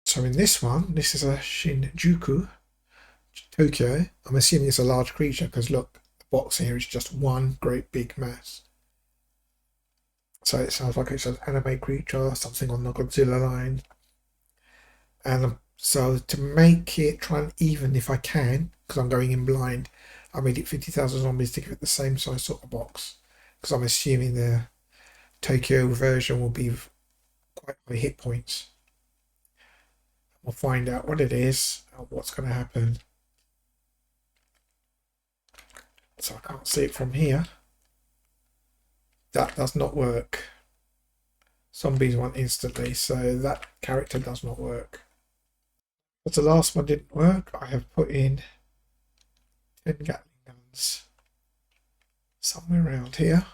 So in this one, this is a Shinjuku, Tokyo. I'm assuming it's a large creature because look, the box here is just one great big mess. So it sounds like it's an anime creature, something on the Godzilla line. And so to make it try and even if I can, because I'm going in blind, I made it 50,000 zombies to give it the same size sort of box. Because I'm assuming the Tokyo version will be quite high hit points. We'll find out what it is and what's going to happen. So I can't see it from here. That does not work. Zombies want instantly, so that character does not work. But the last one didn't work. I have put in 10 Gatling guns somewhere around here.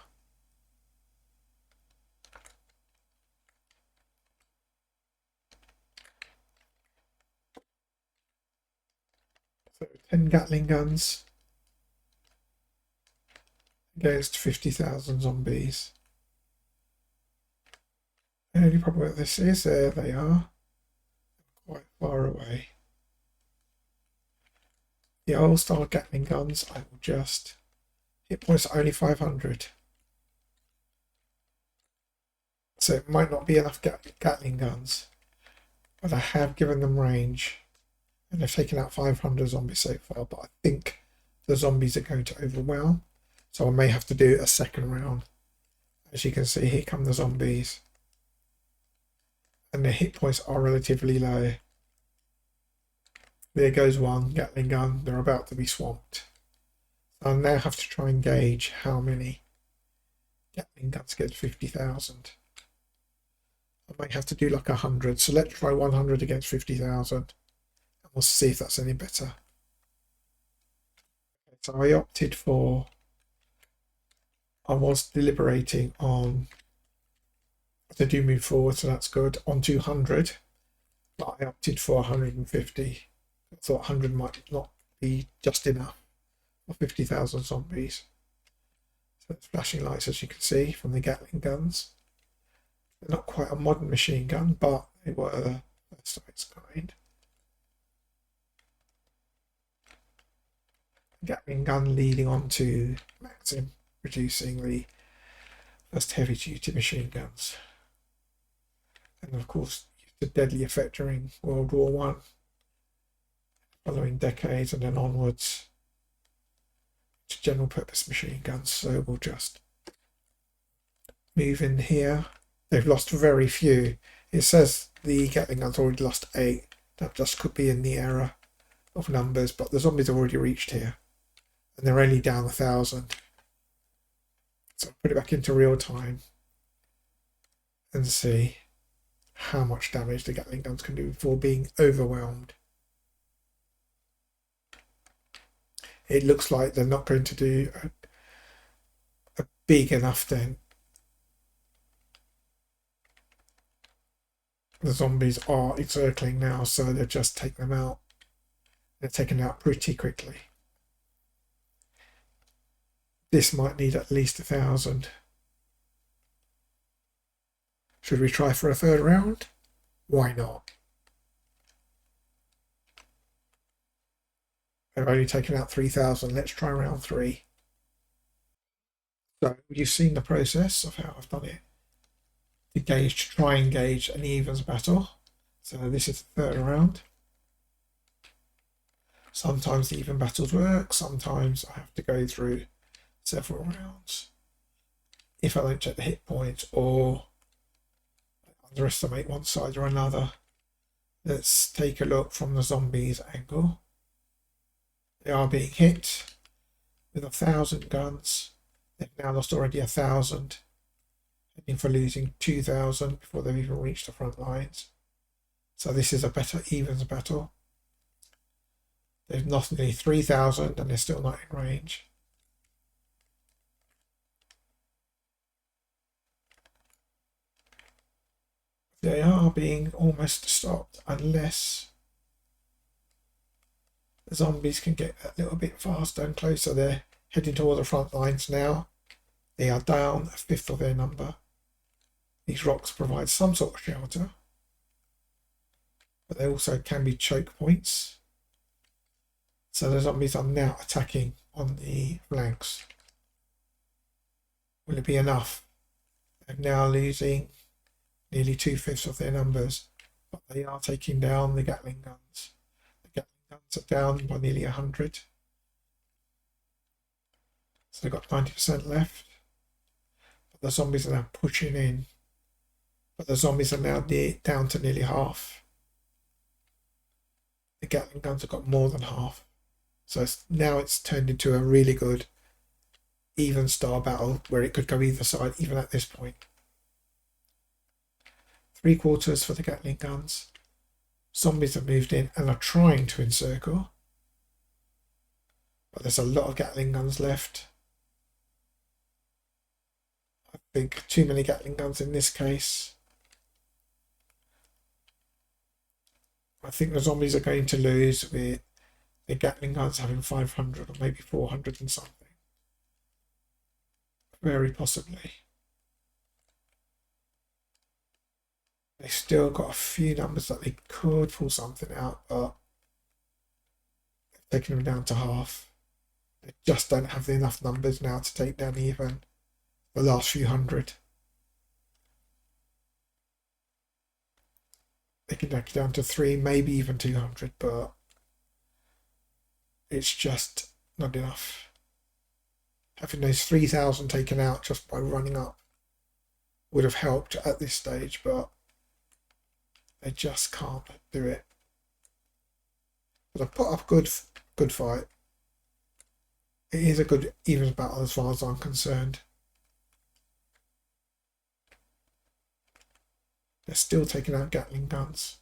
So 10 Gatling guns against 50,000 zombies. The only problem with this is there they are, quite far away. The old style Gatling guns, I will just hit points are only 500. So it might not be enough Gatling guns, but I have given them range. And they've taken out 500 zombies so far, but I think the zombies are going to overwhelm. So I may have to do a second round. As you can see, here come the zombies. And their hit points are relatively low. There goes one Gatling gun. They're about to be swamped. So I now have to try and gauge how many Gatling guns get 50,000. I might have to do like 100. So let's try 100 against 50,000. And we'll see if that's any better. So I opted for... I was deliberating on... They do move forward, so that's good. On 200. But I opted for 150. I thought 100 might not be just enough for 50,000 zombies. So it's flashing lights, as you can see, from the Gatling guns. They're not quite a modern machine gun, but they were the first of its kind. Gatling gun leading on to Maxim, producing the first heavy-duty machine guns. And of course, the deadly effect during World War One, following decades and then onwards to general purpose machine guns. So we'll just move in here. They've lost very few. It says the Gatling guns already lost 8. That just could be in the error of numbers, but the zombies have already reached here. And they're only down 1,000. So I'll put it back into real time and see how much damage the Gatling guns can do before being overwhelmed. It looks like they're not going to do a big enough dent. The zombies are encircling now, so they'll just take them out. They're taken out pretty quickly. This might need at least 1,000. Should we try for a third round? Why not? They've only taken out 3,000. Let's try round 3. So you've seen the process of how I've done it. To try and gauge an evens battle. So this is the third round. Sometimes the even battles work. Sometimes I have to go through several rounds if I don't check the hit points or underestimate one side or another. Let's take a look from the zombies angle. They are being hit with 1,000 guns. They've now lost already 1,000, heading for losing 2,000 before they've even reached the front lines. So this is a better evens battle. They've lost nearly 3,000 and they're still not in range. They are being almost stopped unless the zombies can get a little bit faster and closer. They're heading toward the front lines now. They are down 1/5 of their number. These rocks provide some sort of shelter. but they also can be choke points. So the zombies are now attacking on the flanks. Will it be enough? They're now losing nearly 2/5 of their numbers, but they are taking down the Gatling guns. The Gatling guns are down by nearly 100. So they've got 90% left. But the zombies are now pushing in. But the zombies are now down to nearly half. The Gatling guns have got more than half. So now it's turned into a really good even star battle where it could go either side, even at this point. 3/4 for the Gatling guns. Zombies have moved in and are trying to encircle. But there's a lot of Gatling guns left. I think too many Gatling guns in this case. I think the zombies are going to lose with the Gatling guns having 500 or maybe 400 and something. Very possibly. They still got a few numbers that they could pull something out, but they've taken them down to half. They just don't have enough numbers now to take down even the last few hundred. They can take it down to 3, maybe even 200, but it's just not enough. Having those 3,000 taken out just by running up would have helped at this stage, but they just can't do it. But I put up a good fight. It is a good even battle as far as I'm concerned. They're still taking out Gatling guns.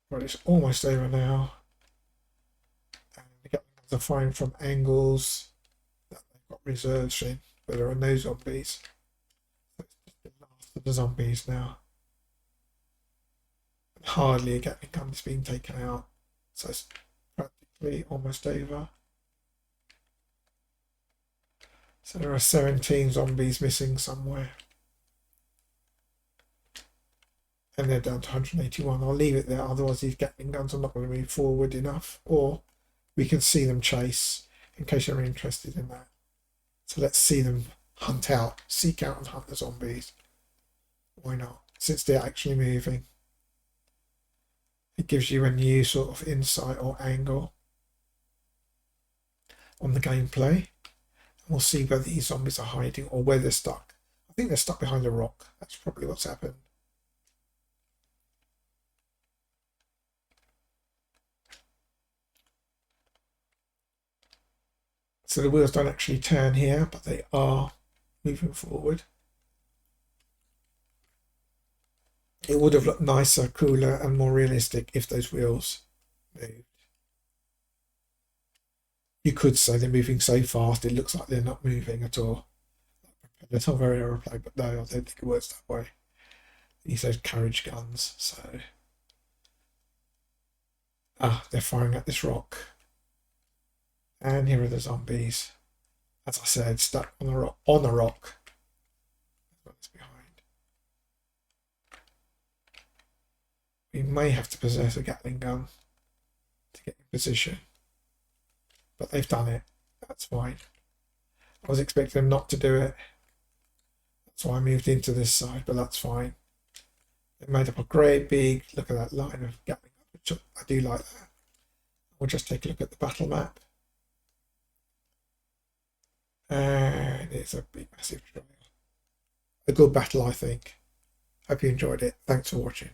Right, it's almost over now. And the Gatling guns are firing from angles that they've got reserves in, but there are no zombies. So it's just the last of the zombies now. And hardly a Gatling gun is being taken out. So it's practically almost over. So there are 17 zombies missing somewhere. And they're down to 181. I'll leave it there, otherwise these Gatling guns are not going to move forward enough. Or we can see them chase, in case you're interested in that. So let's see them hunt out, seek out and hunt the zombies. Why not? Since they're actually moving. It gives you a new sort of insight or angle on the gameplay. We'll see whether these zombies are hiding or where they're stuck. I think they're stuck behind a rock. That's probably what's happened. So the wheels don't actually turn here, but they are moving forward. It would have looked nicer, cooler, and more realistic if those wheels moved. You could say they're moving so fast, it looks like they're not moving at all. It's not very aeroplane, but no, I don't think it works that way. He says carriage guns, so. They're firing at this rock. And here are the zombies. As I said, stuck on a rock. That's behind. We may have to possess a Gatling gun to get in position. But they've done it. That's fine. I was expecting them not to do it. That's why I moved into this side, but that's fine. They made up a great big, look at that line of Gatling, which I do like that. We'll just take a look at the battle map. And it's a big, massive trial. A good battle, I think. Hope you enjoyed it. Thanks for watching.